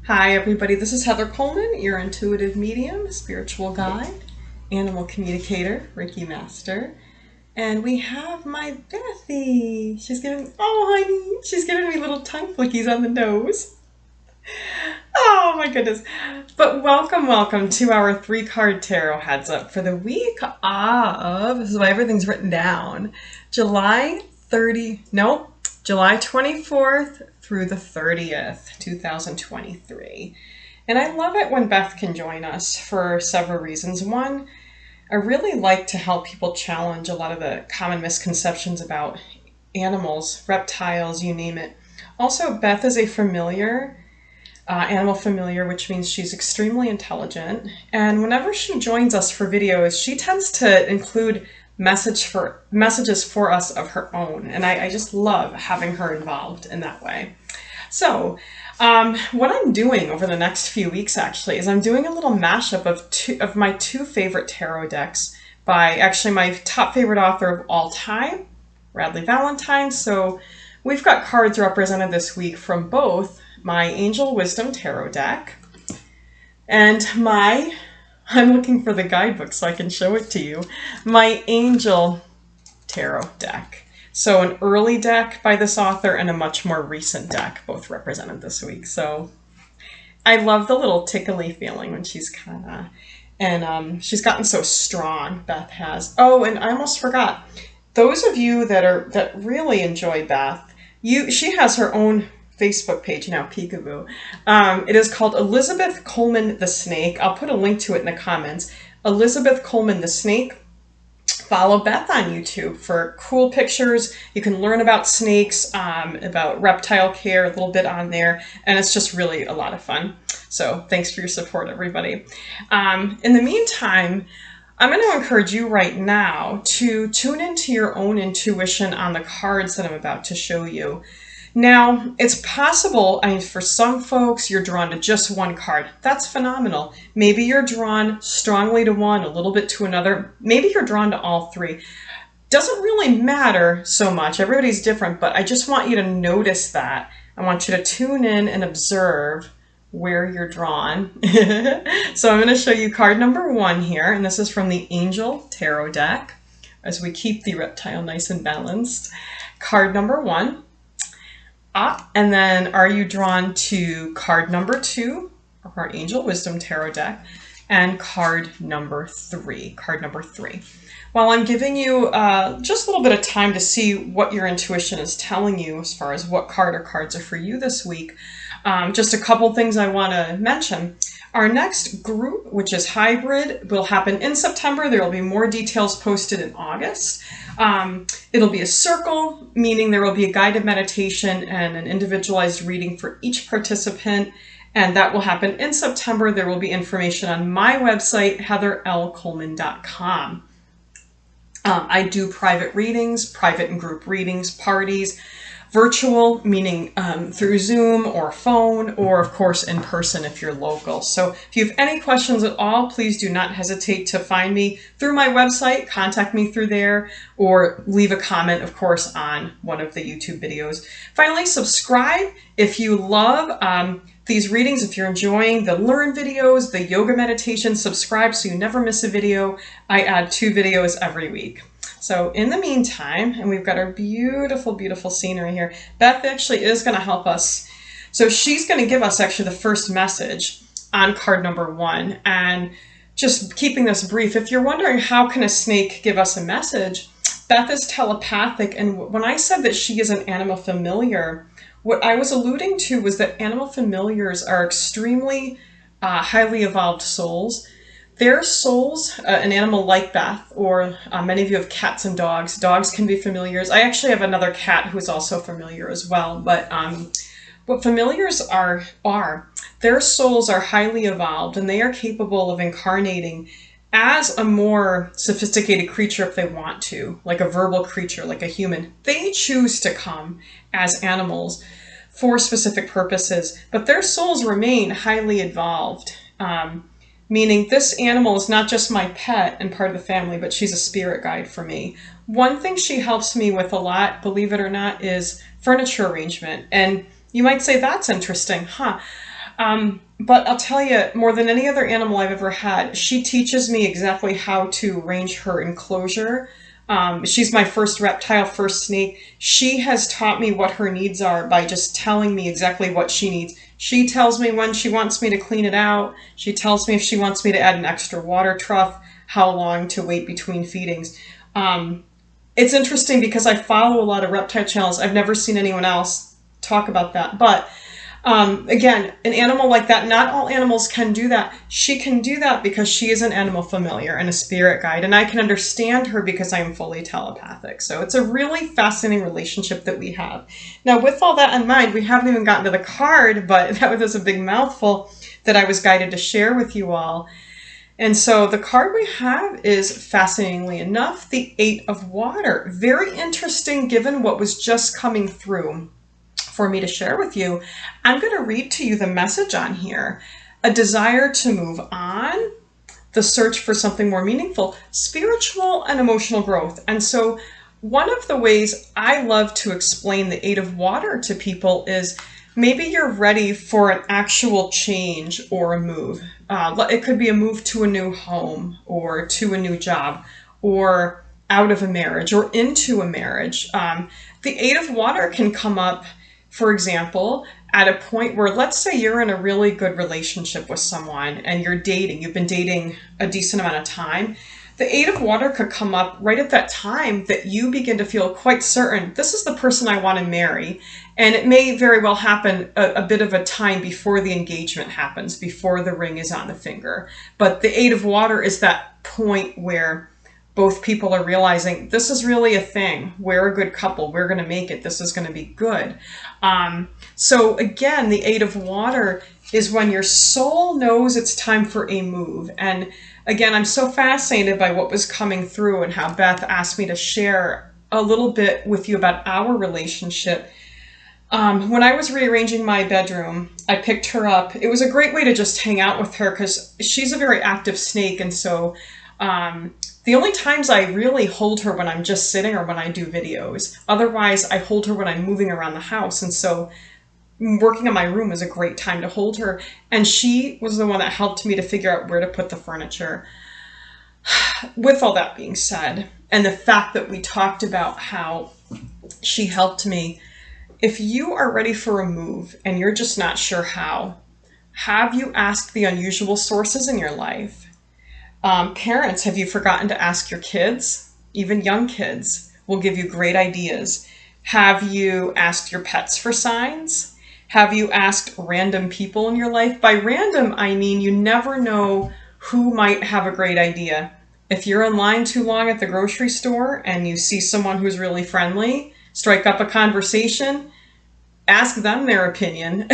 Hi everybody, this is Heather Coleman, your intuitive medium, spiritual guide, animal communicator, Reiki master. And we have my Bethy. She's giving me little tongue flickies on the nose. Oh my goodness. But welcome to our 3-card tarot heads up for the week of, this is why everything's written down, July 24th through the 30th, 2023. And I love it when Beth can join us for several reasons. One, I really like to help people challenge a lot of the common misconceptions about animals, reptiles, you name it. Also, Beth is a familiar, animal familiar, which means she's extremely intelligent. And whenever she joins us for videos, she tends to include messages for us of her own. And I just love having her involved in that way. So what I'm doing over the next few weeks actually is I'm doing a little mashup of my two favorite tarot decks by actually my top favorite author of all time, Radley Valentine. So we've got cards represented this week from both my Angel Wisdom Tarot deck and I'm looking for the guidebook so I can show it to you, my Angel Tarot deck. So an early deck by this author and a much more recent deck, both represented this week. So I love the little tickly feeling when she's she's gotten so strong, Beth has. Oh, and I almost forgot. Those of you that really enjoy Beth, she has her own Facebook page now, peekaboo. It is called Elizabeth Coleman the Snake. I'll put a link to it in the comments. Elizabeth Coleman the Snake. Follow Beth on YouTube for cool pictures. You can learn about snakes, about reptile care, a little bit on there, and it's just really a lot of fun. So thanks for your support, everybody. In the meantime, I'm going to encourage you right now to tune into your own intuition on the cards that I'm about to show you. Now, it's possible, for some folks, you're drawn to just one card. That's phenomenal. Maybe you're drawn strongly to one, a little bit to another. Maybe you're drawn to all three. Doesn't really matter so much. Everybody's different, but I just want you to notice that. I want you to tune in and observe where you're drawn. So I'm going to show you card number 1 here, and this is from the Angel Tarot deck, as we keep the reptile nice and balanced. Card number 1. And then are you drawn to card number 2 of our Angel Wisdom Tarot deck and card number 3? While I'm giving you just a little bit of time to see what your intuition is telling you as far as what card or cards are for you this week, just a couple things I want to mention. Our next group, which is hybrid, will happen in September. There will be more details posted in August. It'll be a circle, meaning there will be a guided meditation and an individualized reading for each participant, and that will happen in September. There will be information on my website, heatherlcoleman.com. I do private readings, private and group readings, parties, virtual, meaning through Zoom or phone, or of course in person if you're local. So if you have any questions at all, please do not hesitate to find me through my website, contact me through there, or leave a comment, of course, on one of the YouTube videos. Finally, subscribe if you love these readings, if you're enjoying the Learn videos, the yoga meditation, subscribe so you never miss a video. I add 2 videos every week. So in the meantime, and we've got our beautiful, beautiful scenery here, Beth actually is going to help us. So she's going to give us actually the first message on card number 1. And just keeping this brief, if you're wondering how can a snake give us a message, Beth is telepathic. And when I said that she is an animal familiar, what I was alluding to was that animal familiars are extremely highly evolved souls. Their souls, an animal like Beth, or many of you have cats and dogs. Dogs can be familiars. I actually have another cat who is also familiar as well. But what familiars are, their souls are highly evolved, and they are capable of incarnating as a more sophisticated creature if they want to, like a verbal creature, like a human. They choose to come as animals for specific purposes, but their souls remain highly evolved. Meaning this animal is not just my pet and part of the family, but she's a spirit guide for me. One thing she helps me with a lot, believe it or not, is furniture arrangement. And you might say, that's interesting, huh? But I'll tell you, more than any other animal I've ever had, she teaches me exactly how to arrange her enclosure. She's my first reptile, first snake. She has taught me what her needs are by just telling me exactly what she needs. She tells me when she wants me to clean it out. She tells me if she wants me to add an extra water trough, how long to wait between feedings. It's interesting because I follow a lot of reptile channels. I've never seen anyone else talk about that. But again, an animal like that, not all animals can do that. She can do that because she is an animal familiar and a spirit guide. And I can understand her because I am fully telepathic. So it's a really fascinating relationship that we have. Now, with all that in mind, we haven't even gotten to the card, but that was a big mouthful that I was guided to share with you all. And so the card we have is, fascinatingly enough, the Eight of Water. Very interesting given what was just coming through for me to share with you. I'm going to read to you the message on here. A desire to move on, the search for something more meaningful, spiritual and emotional growth. And so one of the ways I love to explain the Eight of Water to people is maybe you're ready for an actual change or a move. It could be a move to a new home or to a new job or out of a marriage or into a marriage. The Eight of Water can come up, for example, at a point where, let's say you're in a really good relationship with someone and you've been dating a decent amount of time. The Eight of Water could come up right at that time that you begin to feel quite certain, this is the person I want to marry. And it may very well happen a bit of a time before the engagement happens, before the ring is on the finger. But the Eight of Water is that point where both people are realizing this is really a thing. We're a good couple. We're going to make it. This is going to be good. So again, the Eight of Water is when your soul knows it's time for a move. And again, I'm so fascinated by what was coming through and how Beth asked me to share a little bit with you about our relationship. When I was rearranging my bedroom, I picked her up. It was a great way to just hang out with her because she's a very active snake. And so the only times I really hold her when I'm just sitting or when I do videos. Otherwise, I hold her when I'm moving around the house. And so working in my room is a great time to hold her. And she was the one that helped me to figure out where to put the furniture. With all that being said, and the fact that we talked about how she helped me, if you are ready for a move and you're just not sure how, have you asked the unusual sources in your life? Parents, have you forgotten to ask your kids? Even young kids will give you great ideas. Have you asked your pets for signs? Have you asked random people in your life? By random, I mean you never know who might have a great idea. If you're in line too long at the grocery store and you see someone who's really friendly, strike up a conversation, ask them their opinion.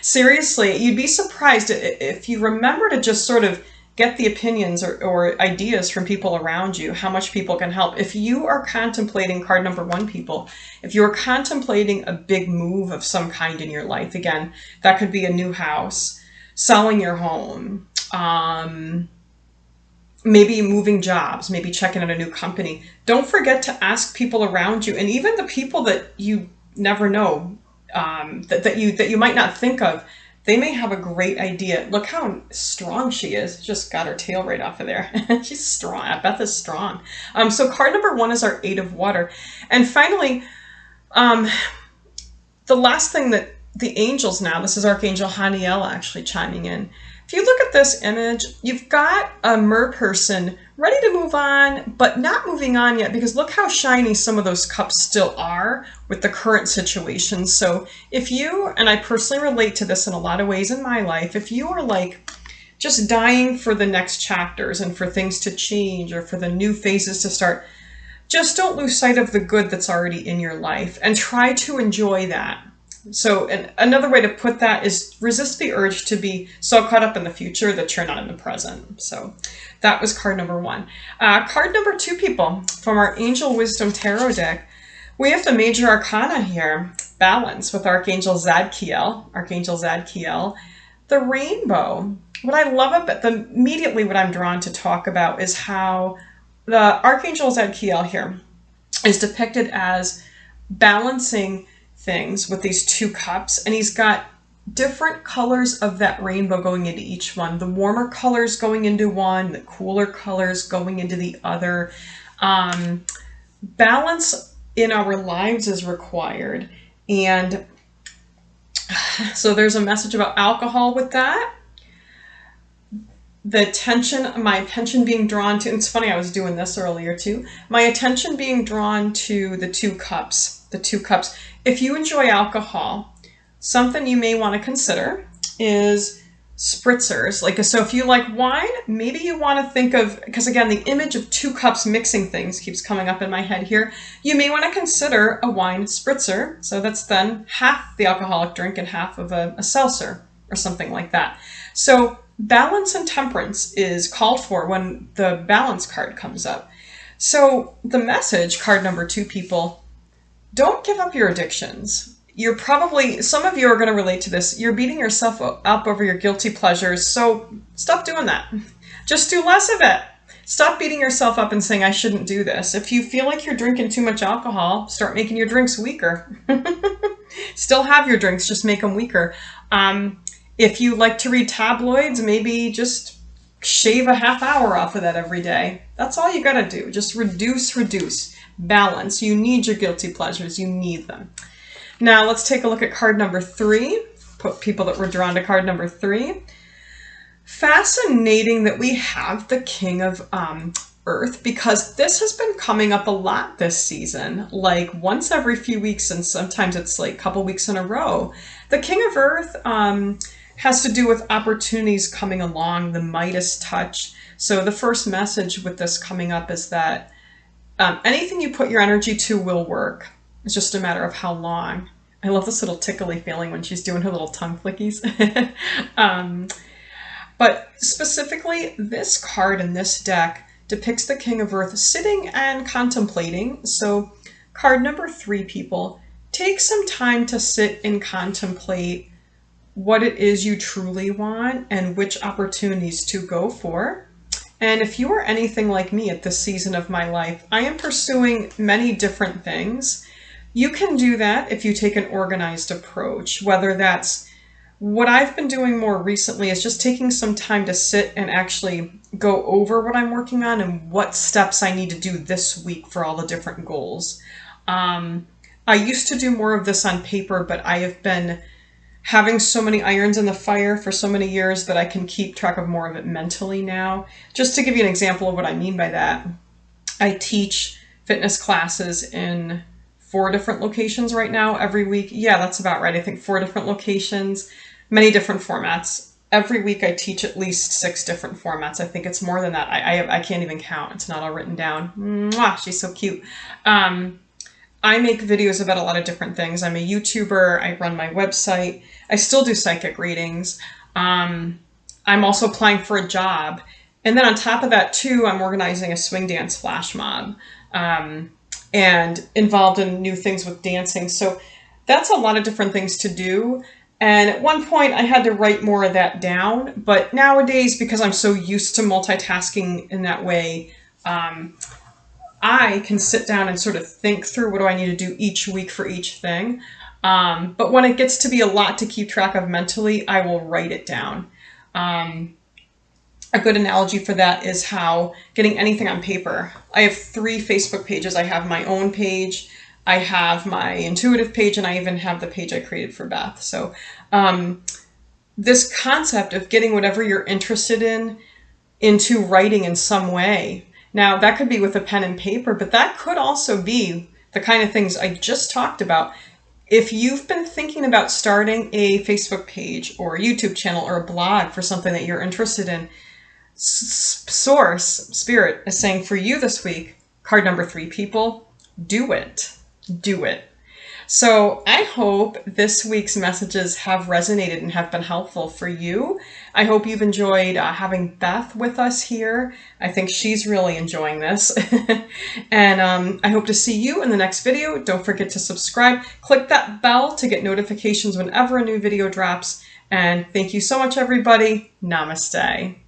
Seriously, you'd be surprised if you remember to just sort of get the opinions or ideas from people around you, how much people can help. If you are contemplating, card number one, people, if you're contemplating a big move of some kind in your life, again, that could be a new house, selling your home, maybe moving jobs, maybe checking out a new company. Don't forget to ask people around you, and even the people that you never know, that you might not think of. They may have a great idea. Look how strong she is. Just got her tail right off of there. She's strong. Beth is strong. So card number one is our Eight of Water. And finally, the last thing that the angels now, this is Archangel Haniel actually chiming in. If you look at this image, you've got a mer person ready to move on, but not moving on yet, because look how shiny some of those cups still are with the current situation. So if you, and I personally relate to this in a lot of ways in my life, if you are like just dying for the next chapters and for things to change or for the new phases to start, just don't lose sight of the good that's already in your life and try to enjoy that. So another way to put that is resist the urge to be so caught up in the future that you're not in the present. So that was card number one. Card number two, people, from our Angel Wisdom Tarot deck, we have the major arcana here, balance, with Archangel Zadkiel. Archangel Zadkiel, the rainbow. What I love about immediately what I'm drawn to talk about is how the Archangel Zadkiel here is depicted as balancing things with these two cups, and he's got different colors of that rainbow going into each one. The warmer colors going into one, the cooler colors going into the other. Balance in our lives is required. And so there's a message about alcohol with that. The attention, my attention being drawn to, it's funny, I was doing this earlier too. My attention being drawn to the 2 cups, the 2 cups. If you enjoy alcohol, something you may want to consider is spritzers. Like, so if you like wine, maybe you want to think of, because again, the image of 2 cups mixing things keeps coming up in my head here. You may want to consider a wine spritzer. So that's then half the alcoholic drink and half of a seltzer or something like that. So balance and temperance is called for when the balance card comes up. So the message, card number 2, people, don't give up your addictions. You're probably, some of you are going to relate to this. You're beating yourself up over your guilty pleasures. So stop doing that. Just do less of it. Stop beating yourself up and saying, I shouldn't do this. If you feel like you're drinking too much alcohol, start making your drinks weaker. Still have your drinks, just make them weaker. If you like to read tabloids, maybe just shave a half hour off of that every day. That's all you got to do. Just reduce. Balance. You need your guilty pleasures. You need them. Now let's take a look at card number 3. Put people that were drawn to card number 3. Fascinating that we have the King of Earth, because this has been coming up a lot this season, like once every few weeks, and sometimes it's like a couple weeks in a row. The King of Earth has to do with opportunities coming along, the Midas touch. So the first message with this coming up is that anything you put your energy to will work. It's just a matter of how long. I love this little tickly feeling when she's doing her little tongue flickies. But specifically, this card in this deck depicts the King of Earth sitting and contemplating. So card number 3, people, take some time to sit and contemplate what it is you truly want and which opportunities to go for. And if you are anything like me at this season of my life, I am pursuing many different things. You can do that if you take an organized approach, whether that's what I've been doing more recently is just taking some time to sit and actually go over what I'm working on and what steps I need to do this week for all the different goals. I used to do more of this on paper, but I have been having so many irons in the fire for so many years that I can keep track of more of it mentally now. Just to give you an example of what I mean by that, I teach fitness classes in 4 different locations right now every week. Yeah, that's about right. I think 4 different locations, many different formats. Every week I teach at least 6 different formats. I think it's more than that. I can't even count. It's not all written down. Mwah, she's so cute. I make videos about a lot of different things. I'm a YouTuber. I run my website. I still do psychic readings. I'm also applying for a job. And then on top of that too, I'm organizing a swing dance flash mob and involved in new things with dancing. So that's a lot of different things to do. And at one point I had to write more of that down. But nowadays, because I'm so used to multitasking in that way, I can sit down and sort of think through what do I need to do each week for each thing. But when it gets to be a lot to keep track of mentally, I will write it down. A good analogy for that is how getting anything on paper. I have 3 Facebook pages. I have my own page, I have my intuitive page, and I even have the page I created for Beth. So this concept of getting whatever you're interested in into writing in some way. Now, that could be with a pen and paper, but that could also be the kind of things I just talked about. If you've been thinking about starting a Facebook page or a YouTube channel or a blog for something that you're interested in, Source, Spirit is saying for you this week, card number 3, people, do it. Do it. So I hope this week's messages have resonated and have been helpful for you. I hope you've enjoyed having Beth with us here. I think she's really enjoying this. And I hope to see you in the next video. Don't forget to subscribe. Click that bell to get notifications whenever a new video drops. And thank you so much, everybody. Namaste.